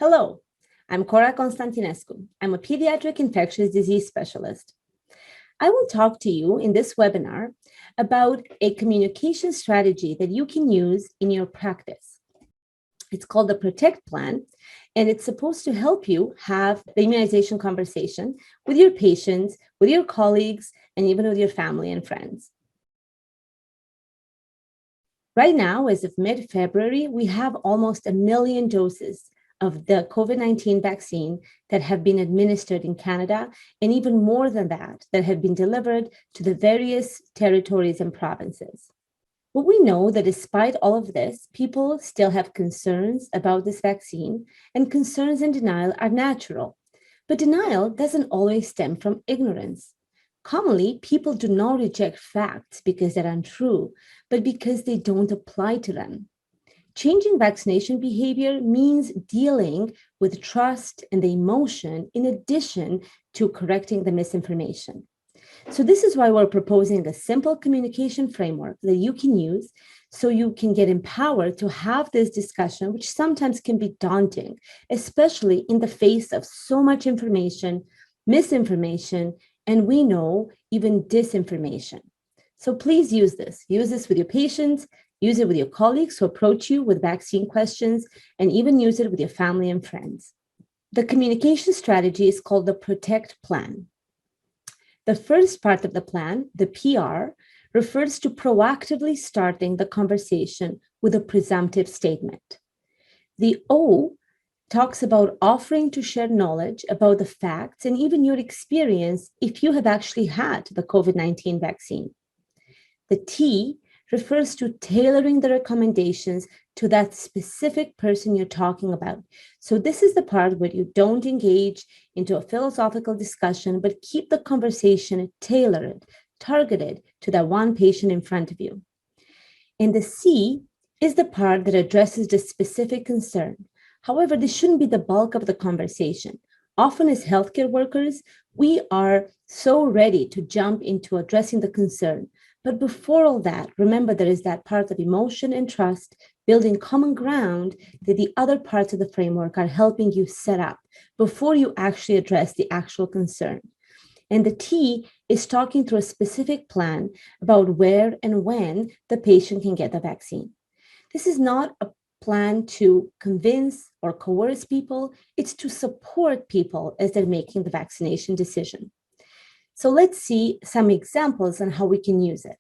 Hello, I'm Cora Constantinescu. I'm a pediatric infectious disease specialist. I will talk to you in this webinar about a communication strategy that you can use in your practice. It's called the PROTECT plan, and it's supposed to help you have the immunization conversation with your patients, with your colleagues, and even with your family and friends. Right now, as of mid-February, we have almost 1 million doses of the COVID-19 vaccine that have been administered in Canada, and even more than that have been delivered to the various territories and provinces. But we know that despite all of this, people still have concerns about this vaccine, and concerns and denial are natural. But denial doesn't always stem from ignorance. Commonly, people do not reject facts because they're untrue, but because they don't apply to them. Changing vaccination behavior means dealing with trust and the emotion in addition to correcting the misinformation. So this is why we're proposing a simple communication framework that you can use so you can get empowered to have this discussion, which sometimes can be daunting, especially in the face of so much information, misinformation, and we know even disinformation. So please use this. Use this with your patients, use it with your colleagues who approach you with vaccine questions, and even use it with your family and friends. The communication strategy is called the PROTECT plan. The first part of the plan, the PR, refers to proactively starting the conversation with a presumptive statement. The O talks about offering to share knowledge about the facts and even your experience if you have actually had the COVID-19 vaccine. The T refers to tailoring the recommendations to that specific person you're talking about. So this is the part where you don't engage into a philosophical discussion, but keep the conversation tailored, targeted to that one patient in front of you. And the C is the part that addresses the specific concern. However, this shouldn't be the bulk of the conversation. Often as healthcare workers, we are so ready to jump into addressing the concern. But before all that, remember there is that part of emotion and trust, building common ground that the other parts of the framework are helping you set up before you actually address the actual concern. And the T is talking through a specific plan about where and when the patient can get the vaccine. This is not a plan to convince or coerce people. It's to support people as they're making the vaccination decision. So let's see some examples on how we can use it.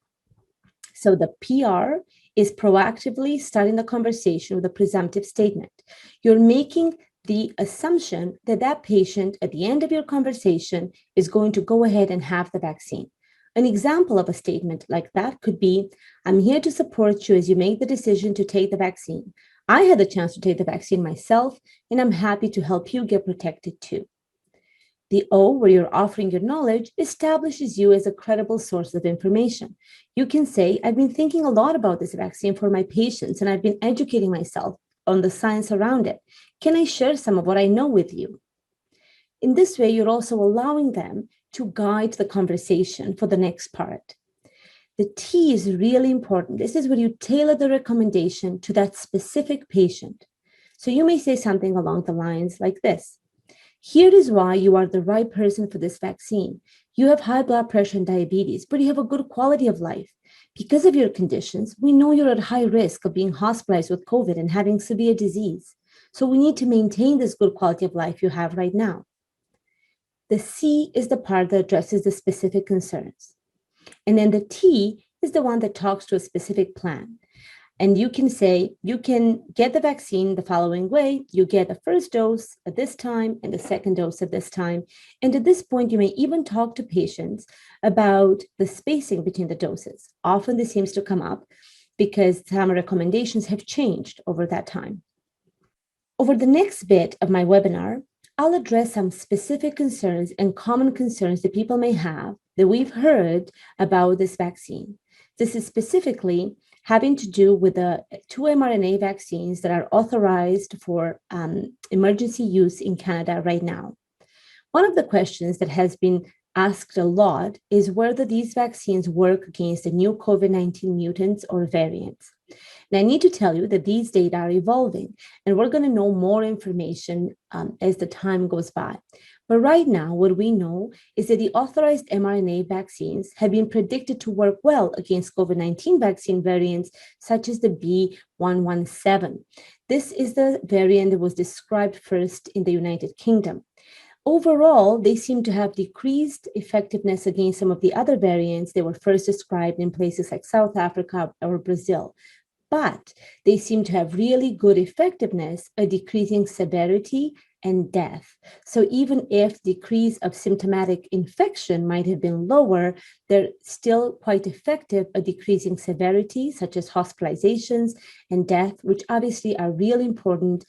So the PR is proactively starting the conversation with a presumptive statement. You're making the assumption that that patient at the end of your conversation is going to go ahead and have the vaccine. An example of a statement like that could be, I'm here to support you as you make the decision to take the vaccine. I had the chance to take the vaccine myself, and I'm happy to help you get protected too. The O, where you're offering your knowledge, establishes you as a credible source of information. You can say, I've been thinking a lot about this vaccine for my patients, and I've been educating myself on the science around it. Can I share some of what I know with you? In this way, you're also allowing them to guide the conversation for the next part. The T is really important. This is where you tailor the recommendation to that specific patient. So you may say something along the lines like this. Here is why you are the right person for this vaccine. You have high blood pressure and diabetes, but you have a good quality of life. Because of your conditions, we know you're at high risk of being hospitalized with COVID and having severe disease. So we need to maintain this good quality of life you have right now. The C is the part that addresses the specific concerns. And then the T is the one that talks to a specific plan. And you can say, you can get the vaccine the following way. You get the first dose at this time and the second dose at this time. And at this point, you may even talk to patients about the spacing between the doses. Often this seems to come up because some recommendations have changed over that time. Over the next bit of my webinar, I'll address some specific concerns and common concerns that people may have that we've heard about this vaccine. This is specifically having to do with the 2 mRNA vaccines that are authorized for emergency use in Canada right now. One of the questions that has been asked a lot is whether these vaccines work against the new COVID-19 mutants or variants. And I need to tell you that these data are evolving, and we're going to know more information as the time goes by. But right now, what we know is that the authorized mRNA vaccines have been predicted to work well against COVID-19 vaccine variants, such as the B.1.1.7. This is the variant that was described first in the United Kingdom. Overall, they seem to have decreased effectiveness against some of the other variants that were first described in places like South Africa or Brazil. But they seem to have really good effectiveness at decreasing severity and death. So even if decrease of symptomatic infection might have been lower, they're still quite effective at decreasing severity, such as hospitalizations and death, which obviously are really important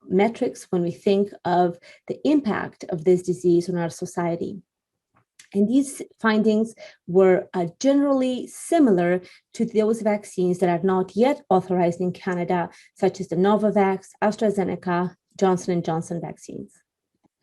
metrics when we think of the impact of this disease on our society. And these findings were generally similar to those vaccines that are not yet authorized in Canada, such as the Novavax, AstraZeneca, Johnson & Johnson vaccines.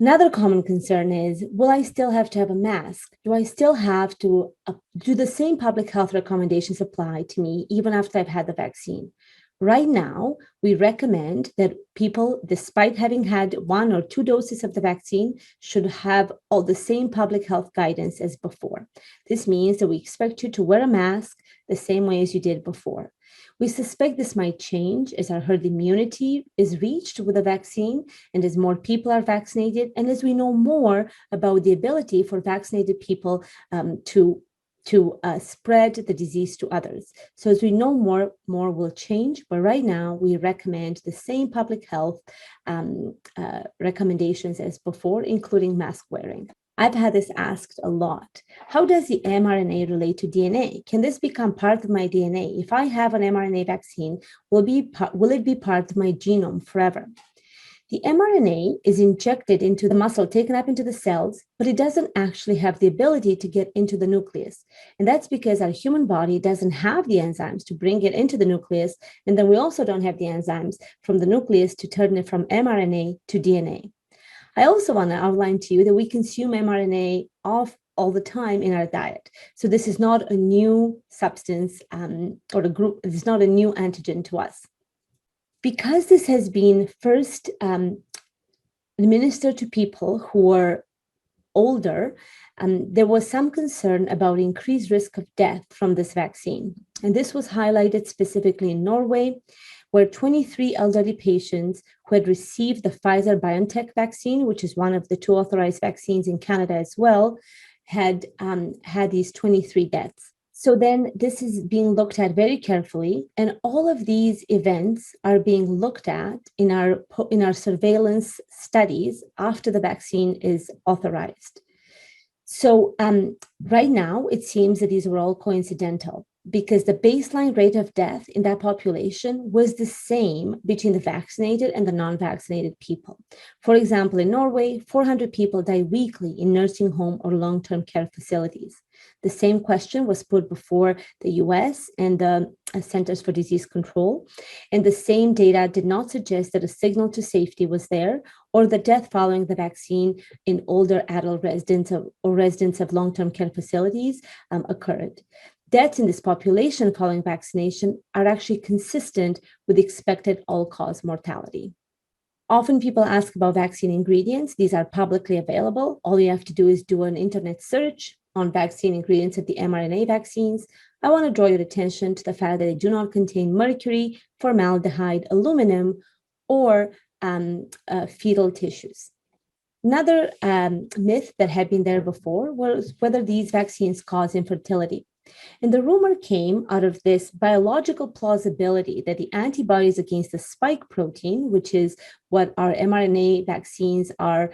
Another common concern is, will I still have to have a mask? Do I still have to do the same public health recommendations apply to me even after I've had the vaccine? Right now, we recommend that people, despite having had 1 or 2 doses of the vaccine, should have all the same public health guidance as before. This means that we expect you to wear a mask the same way as you did before. We suspect this might change as our herd immunity is reached with the vaccine and as more people are vaccinated, and as we know more about the ability for vaccinated people to spread the disease to others. So as we know more will change, but right now we recommend the same public health recommendations as before, including mask wearing. I've had this asked a lot. How does the mRNA relate to DNA? Can this become part of my DNA? If I have an mRNA vaccine, will it be part of my genome forever? The mRNA is injected into the muscle, taken up into the cells, but it doesn't actually have the ability to get into the nucleus. And that's because our human body doesn't have the enzymes to bring it into the nucleus. And then we also don't have the enzymes from the nucleus to turn it from mRNA to DNA. I also want to outline to you that we consume mRNA all the time in our diet. So this is not a new substance it's not a new antigen to us. Because this has been first administered to people who are older, there was some concern about increased risk of death from this vaccine. And this was highlighted specifically in Norway, where 23 elderly patients who had received the Pfizer-BioNTech vaccine, which is one of the 2 authorized vaccines in Canada as well, had these 23 deaths. So then this is being looked at very carefully, and all of these events are being looked at in our surveillance studies after the vaccine is authorized. So right now, it seems that these are all coincidental, because the baseline rate of death in that population was the same between the vaccinated and the non-vaccinated people. For example, in Norway, 400 people die weekly in nursing home or long-term care facilities. The same question was put before the US and the Centers for Disease Control, and the same data did not suggest that a signal to safety was there or the death following the vaccine in older adult residents or residents of long-term care facilities occurred. Deaths in this population following vaccination are actually consistent with expected all-cause mortality. Often people ask about vaccine ingredients. These are publicly available. All you have to do is do an internet search on vaccine ingredients of the mRNA vaccines. I want to draw your attention to the fact that they do not contain mercury, formaldehyde, aluminum, or fetal tissues. Another myth that had been there before was whether these vaccines cause infertility. And the rumor came out of this biological plausibility that the antibodies against the spike protein, which is what our mRNA vaccines are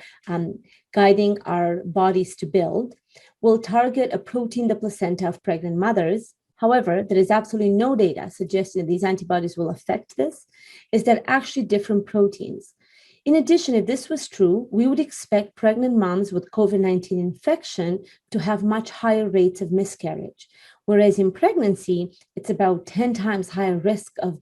guiding our bodies to build, will target a protein, the placenta of pregnant mothers. However, there is absolutely no data suggesting that these antibodies will affect this. Is that actually different proteins? In addition, if this was true, we would expect pregnant moms with COVID-19 infection to have much higher rates of miscarriage. Whereas in pregnancy, it's about 10 times higher risk of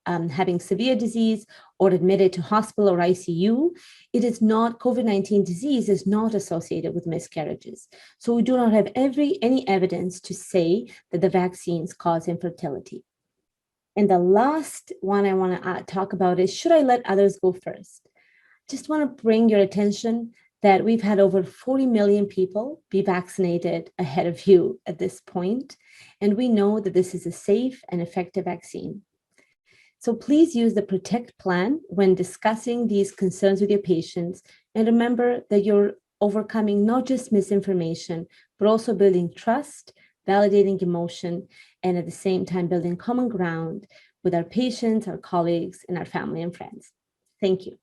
having severe disease or admitted to hospital or ICU. It is not, COVID-19 disease is not associated with miscarriages. So we do not have any evidence to say that the vaccines cause infertility. And the last one I want to talk about is, should I let others go first? Just want to bring your attention that we've had over 40 million people be vaccinated ahead of you at this point, and we know that this is a safe and effective vaccine. So please use the PROTECT plan when discussing these concerns with your patients, and remember that you're overcoming not just misinformation, but also building trust, validating emotion, and at the same time building common ground with our patients, our colleagues, and our family and friends. Thank you.